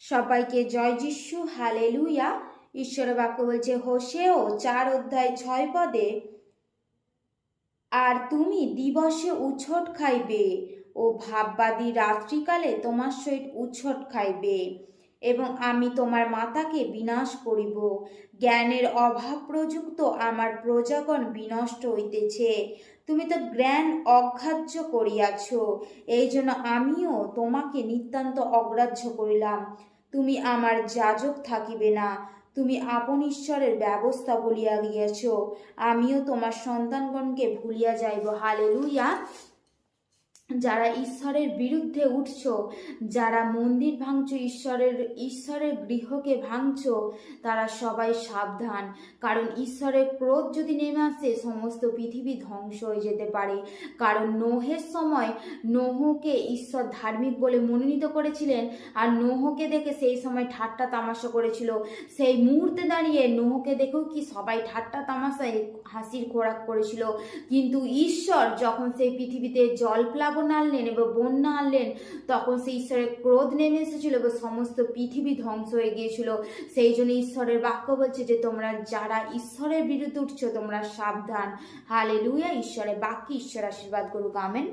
সবাইকে জয় যিশু, হালেলুয়া। ঈশ্বরের বাক্য বলছে হোশেও 4:6 আর তুমি দিবসে উছট খাইবে ও ভাববাদী রাত্রিকালে তোমার সহিত উছট খাইবে, এবং আমি তোমার মাতাকে বিনাশ করিব। জ্ঞানের অভাব প্রযুক্ত আমার প্রজাগণ বিনষ্ট হইতেছে, তুমি তো জ্ঞান অগ্রাহ্য করিয়াছ, এই জন্য আমিও তোমাকে নিতান্ত অগ্রাহ্য করিলাম। তুমি আমার যাজক থাকিবে না, তুমি আপন ঈশ্বরের ব্যবস্থা বলিয়া গিয়াছ, আমিও তোমার সন্তানগণকে ভুলিয়া যাইব। হালেলুয়া। যারা ঈশ্বরের বিরুদ্ধে উঠছ, যারা মন্দির ভাঙছ, ঈশ্বরের গৃহকে ভাঙছ, তারা সবাই সাবধান। কারণ ঈশ্বরের ক্রোধ যদি নেমে আসে, সমস্ত পৃথিবী ধ্বংস হয়ে যেতে পারে। কারণ নোহের সময় নোহকে ঈশ্বর ধার্মিক বলে মনোনীত করেছিলেন, আর নোহকে দেখে সেই সময় ঠাট্টা তামাশা করেছিল। সেই মুহূর্তে দাঁড়িয়ে নোহকে দেখেও কি সবাই ঠাট্টা তামাশায় হাসির খোরাক করেছিল। কিন্তু ঈশ্বর যখন সেই পৃথিবীতে জলপ্লাবন আনলেন এবং বন্যা আনলেন, তখন সেই ঈশ্বরের ক্রোধ নেমে এসেছিল এবং সমস্ত পৃথিবী ধ্বংস হয়ে গিয়েছিল। সেই জন্য ঈশ্বরের বাক্য বলছে যে তোমরা যারা ঈশ্বরের বিরুদ্ধে উঠছো, তোমরা সাবধান। হালেলুয়া। ঈশ্বরের বাক্যে ঈশ্বর আশীর্বাদ করুক। আমেন।